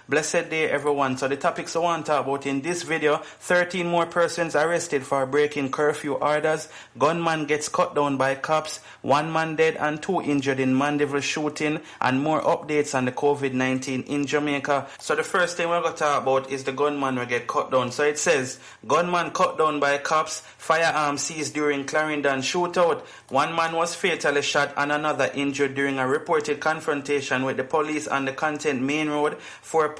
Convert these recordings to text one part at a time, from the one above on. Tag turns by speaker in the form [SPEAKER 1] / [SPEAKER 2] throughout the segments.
[SPEAKER 1] Blessed day, everyone. So the topics I want to talk about in this video: 13 more persons arrested for breaking curfew orders, gunman gets cut down by cops, 1 man dead and 2 injured in Mandeville shooting, and more updates on the COVID-19 in Jamaica. So the first thing we're going to talk about is the gunman will get cut down. So it says, gunman cut down by cops, firearm seized during Clarendon shootout. 1 man was fatally shot and another injured during a reported confrontation with the police on the Content Main Road, Fourpath,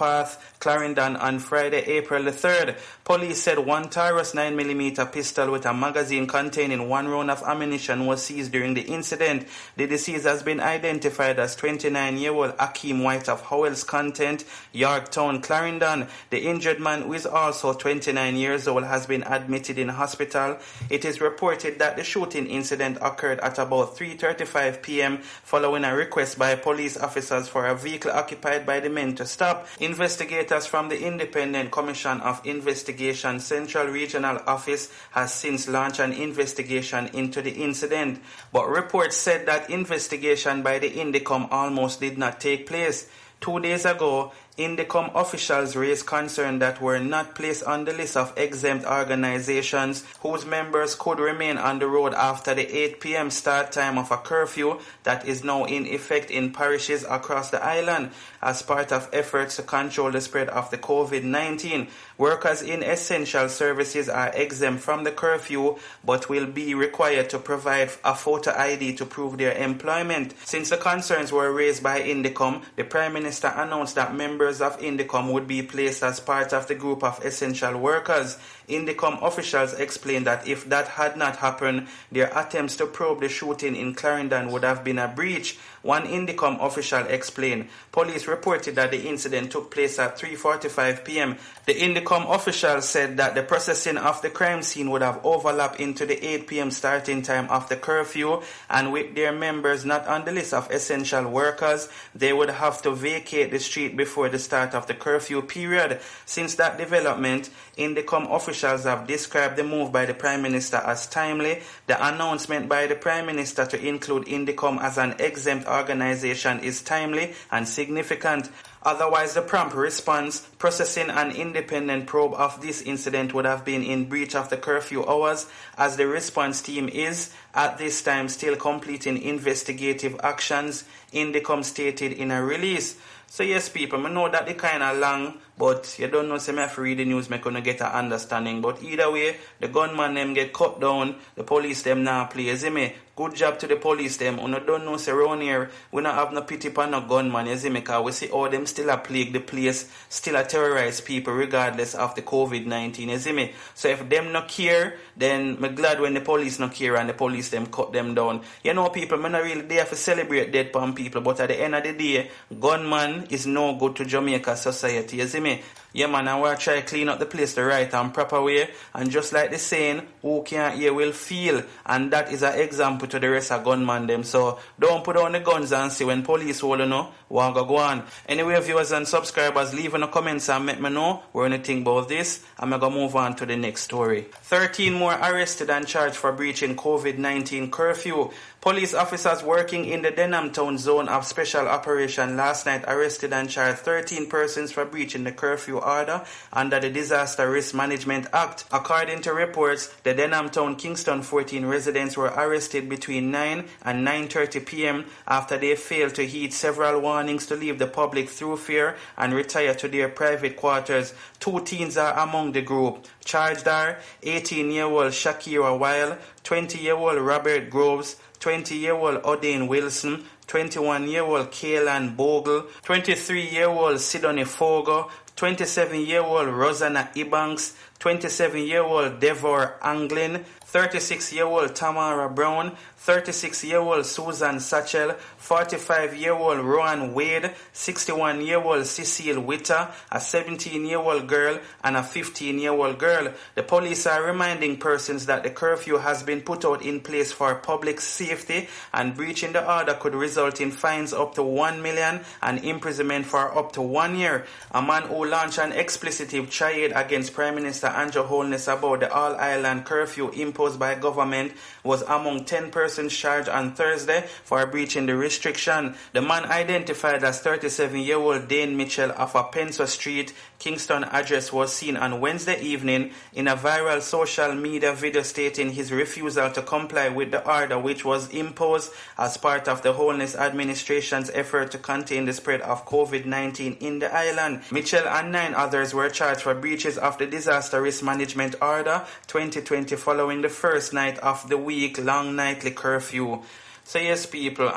[SPEAKER 1] Clarendon on Friday, April the 3rd. Police said 1 Taurus 9mm pistol with a magazine containing 1 round of ammunition was seized during the incident. The deceased has been identified as 29-year-old Akeem White of Howell's Content, Yorktown, Clarendon. The injured man, who is also 29 years old, has been admitted in hospital. It is reported that the shooting incident occurred at about 3:35 p.m. following a request by police officers for a vehicle occupied by the men to stop. Investigators from the Independent Commission of Investigation Central Regional Office has since launched an investigation into the incident, but reports said that investigation by the Indicom almost did not take place. 2 days ago, Indicom officials raised concern that were not placed on the list of exempt organizations whose members could remain on the road after the 8 p.m. start time of a curfew that is now in effect in parishes across the island as part of efforts to control the spread of the COVID-19. Workers in essential services are exempt from the curfew but will be required to provide a photo ID to prove their employment. Since the concerns were raised by Indicom, the Prime Minister announced that members of Indicom would be placed as part of the group of essential workers. Indicom officials explained that if that had not happened, their attempts to probe the shooting in Clarendon would have been a breach. One Indicom official explained. Police reported that the incident took place at 3:45 p.m. The Indicom official said that the processing of the crime scene would have overlapped into the 8 p.m. starting time of the curfew, and with their members not on the list of essential workers, they would have to vacate the street before the start of the curfew period. Since that development, Indicom officials have described the move by the Prime Minister as timely. The announcement by the Prime Minister to include Indicom as an exempt organization is timely and significant. Otherwise, the prompt response, processing an independent probe of this incident would have been in breach of the curfew hours, as the response team is, at this time, still completing investigative actions, Indicom stated in a release. So yes, people, I know that they kind of long, but you don't know, so I have to read the news, I'm going to get an understanding. But either way, the gunman them get cut down, the police them now play, see me? Good job to the police them. You don't know, say around here, we don't have no pity for no gunman, you see me? Because we see all them still a plague the place, still a terrorize people regardless of the COVID-19, you see me? So if them not care, then I'm glad when the police not care and the police them cut them down. You know, people, I'm not really there to celebrate dead palm people, but at the end of the day, gunman is no good to Jamaica society, you see me? Yeah, man, I want to try to clean up the place the right and proper way. And just like the saying, who can't hear will feel. And that is an example to the rest of gunman them. So don't put down the guns and see when police hold you know, what go on. Anyway, viewers and subscribers, leave in the comments and let me know what you think about this. I'm going to move on to the next story. 13 more arrested and charged for breaching COVID-19 curfew. Police officers working in the Denham Town zone of special operation last night arrested and charged 13 persons for breaching the curfew order under the Disaster Risk Management Act. According to reports, the Denham Town Kingston 14 residents were arrested between 9 and 9:30 p.m. after they failed to heed several warnings to leave the public thoroughfare and retire to their private quarters. 2 teens are among the group. Charged are 18-year-old Shakira Weil, 20-year-old Robert Groves, 20-year-old Odane Wilson, 21-year-old Kaylan Bogle, 23-year-old Sidonie Fogo, 27-year-old Rosanna Ebanks, 27-year-old Devor Anglin, 36-year-old Tamara Brown, 36-year-old Susan Satchel, 45-year-old Rowan Wade, 61-year-old Cecile Witter, a 17-year-old girl, and a 15-year-old girl. The police are reminding persons that the curfew has been put out in place for public safety, and breaching the order could result in fines up to $1 million and imprisonment for up to 1 year. A man who launched an expletive tirade against Prime Minister Andrew Holness about the all-island curfew imposed by government, was among 10 persons charged on Thursday for breaching the restriction. The man, identified as 37-year-old Dane Mitchell of a Pensor Street, Kingston address, was seen on Wednesday evening in a viral social media video stating his refusal to comply with the order which was imposed as part of the Holness administration's effort to contain the spread of COVID-19 in the island. Mitchell and 9 others were charged for breaches of the Disaster Risk Management Order 2020 following the first night of the week-long nightly curfew. So yes, people,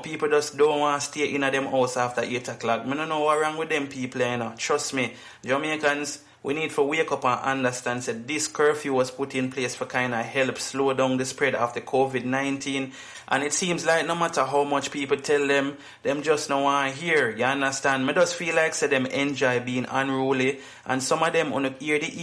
[SPEAKER 1] people just don't want to stay in them house after 8 o'clock. I don't know what's wrong with them people, Trust me, Jamaicans, we need to wake up and understand that this curfew was put in place for kind of help slow down the spread of the COVID-19. And it seems like no matter how much people tell them just don't want to hear. You understand? Me just feel like them enjoy being unruly. And some of them on the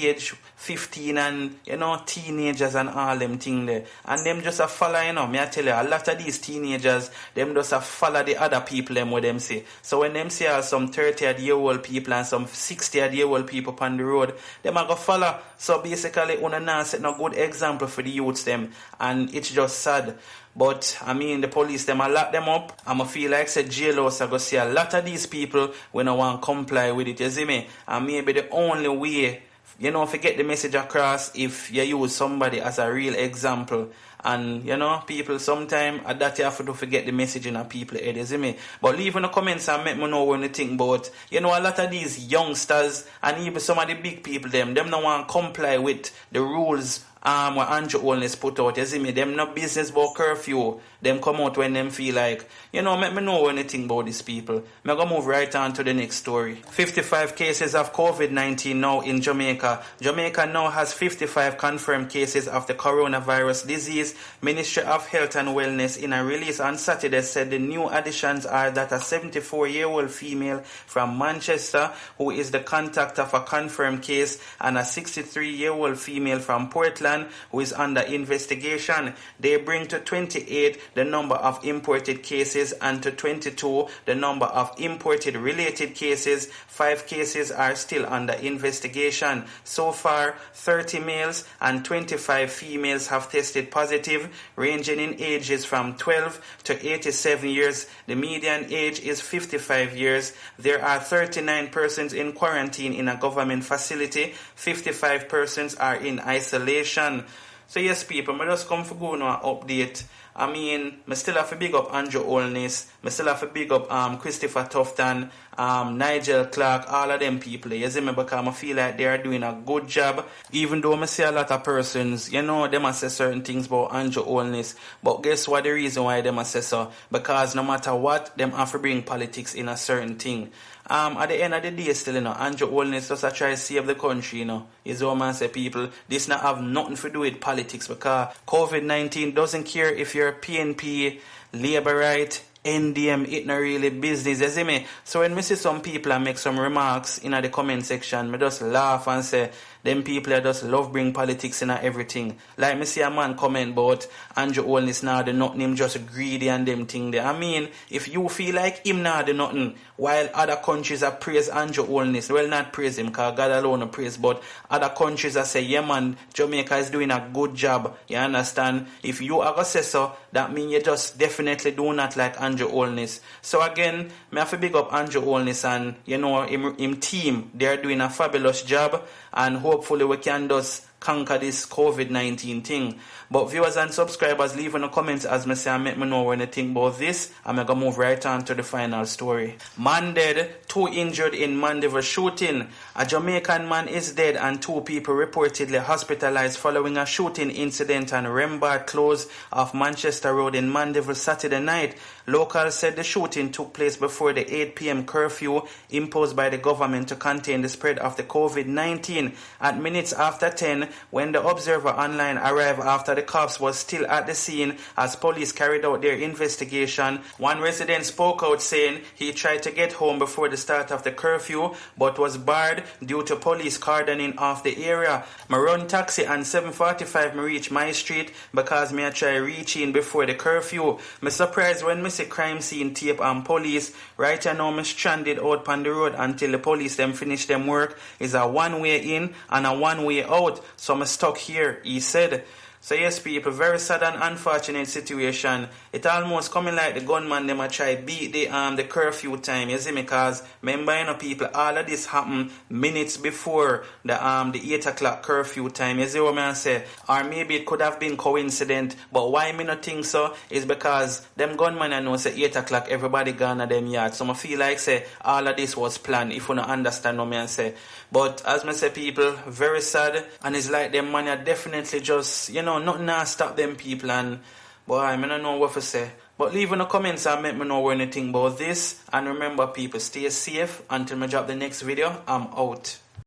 [SPEAKER 1] age 15 and, teenagers and all them thing there. And them just a follow, me I tell you, a lot of these teenagers, them just a follow the other people them what them say. So when them see some 30-year-old people and some 60-year-old people on the road, them are go follow. So basically, una not set no good example for the youths them. And it's just sad. But, the police, them a lock them up. I feel like said jailhouse I go see a lot of these people when I want to comply with it, you see me? And maybe the only way, if you get the message across, if you use somebody as a real example. And, people sometimes that you have to forget the message in a people's head, you see me? But leave in the comments and make me know what you think about, a lot of these youngsters and even some of the big people, them don't want to comply with the rules what Andrew Holness put out, you see me? Them no business about curfew. Them come out when them feel like, make me know anything about these people. I'm going to move right on to the next story. 55 cases of COVID-19 now in Jamaica. Jamaica now has 55 confirmed cases of the coronavirus disease. Ministry of Health and Wellness in a release on Saturday said the new additions are that a 74-year-old female from Manchester, who is the contact of a confirmed case, and a 63-year-old female from Portland, who is under investigation. They bring to 28 the number of imported cases and to 22 the number of imported related cases. 5 cases are still under investigation. So far, 30 males and 25 females have tested positive, ranging in ages from 12 to 87 years. The median age is 55 years. There are 39 persons in quarantine in a government facility. 55 persons are in isolation. So yes, people, I just come for go now update. I still have to big up Andrew Holness. I still have to big up Christopher Tufton, Nigel Clark, all of them people. You see me, because I feel like they are doing a good job. Even though I see a lot of persons, they must say certain things about Andrew Holness. But guess what the reason why they must say so? Because no matter what, them have to bring politics in a certain thing. At the end of the day still, Andrew Holness just try to save the country, His own man say, people, this not have nothing to do with politics, because COVID-19 doesn't care if you're PNP, Labour Right, NDM, it not really business, you see me? So when I see some people and make some remarks in the comment section, I just laugh and say, them people that just love bring politics in everything. Like me see a man comment about Andrew Holness now the nothing, him just greedy and them thing there. If you feel like him now the nothing, while other countries are praise Andrew Holness, well, not praise him, because God alone praise, but other countries are say, yeah man, Jamaica is doing a good job, you understand? If you are going to say so, that means you just definitely do not like Andrew Holness. So again, I have to big up Andrew Holness and, him team, they are doing a fabulous job, and hopefully we can just conquer this COVID-19 thing. But viewers and subscribers, leave in the comments as me say and make me know what you think about this. I'm going to move right on to the final story. Man dead, 2 injured in Mandeville shooting. A Jamaican man is dead and 2 people reportedly hospitalized following a shooting incident on Rembar Close off Manchester Road in Mandeville Saturday night. Locals said the shooting took place before the 8 p.m. curfew imposed by the government to contain the spread of the COVID-19. At minutes after 10, when the observer online arrived after the cops was still at the scene as police carried out their investigation. One resident spoke out saying he tried to get home before the start of the curfew but was barred due to police cordoning off the area. I run taxi and 7:45 me reach my street because me I try reach in before the curfew. Me surprised when me see crime scene tape and police. Right now me stranded out on the road until the police them finish them work. Is a one way in and a one way out. So me stuck here, he said. So yes, people, very sad and unfortunate situation. It almost coming like the gunman them a try beat the curfew time, you see me, cause remember, you know, people, all of this happened minutes before the 8 o'clock curfew time, you see what I say? Or maybe it could have been coincident, but why me not think so is because them gunman I know say 8 o'clock everybody gone at them yard. So I feel like say all of this was planned, if you don't understand what I say. But as I say, people, very sad, and it's like them man are definitely just, you know, nothing to stop them people, and boy, I don't know what to say. But leave in the comments and let me know anything about this. And remember, people, stay safe until I drop the next video. I'm out.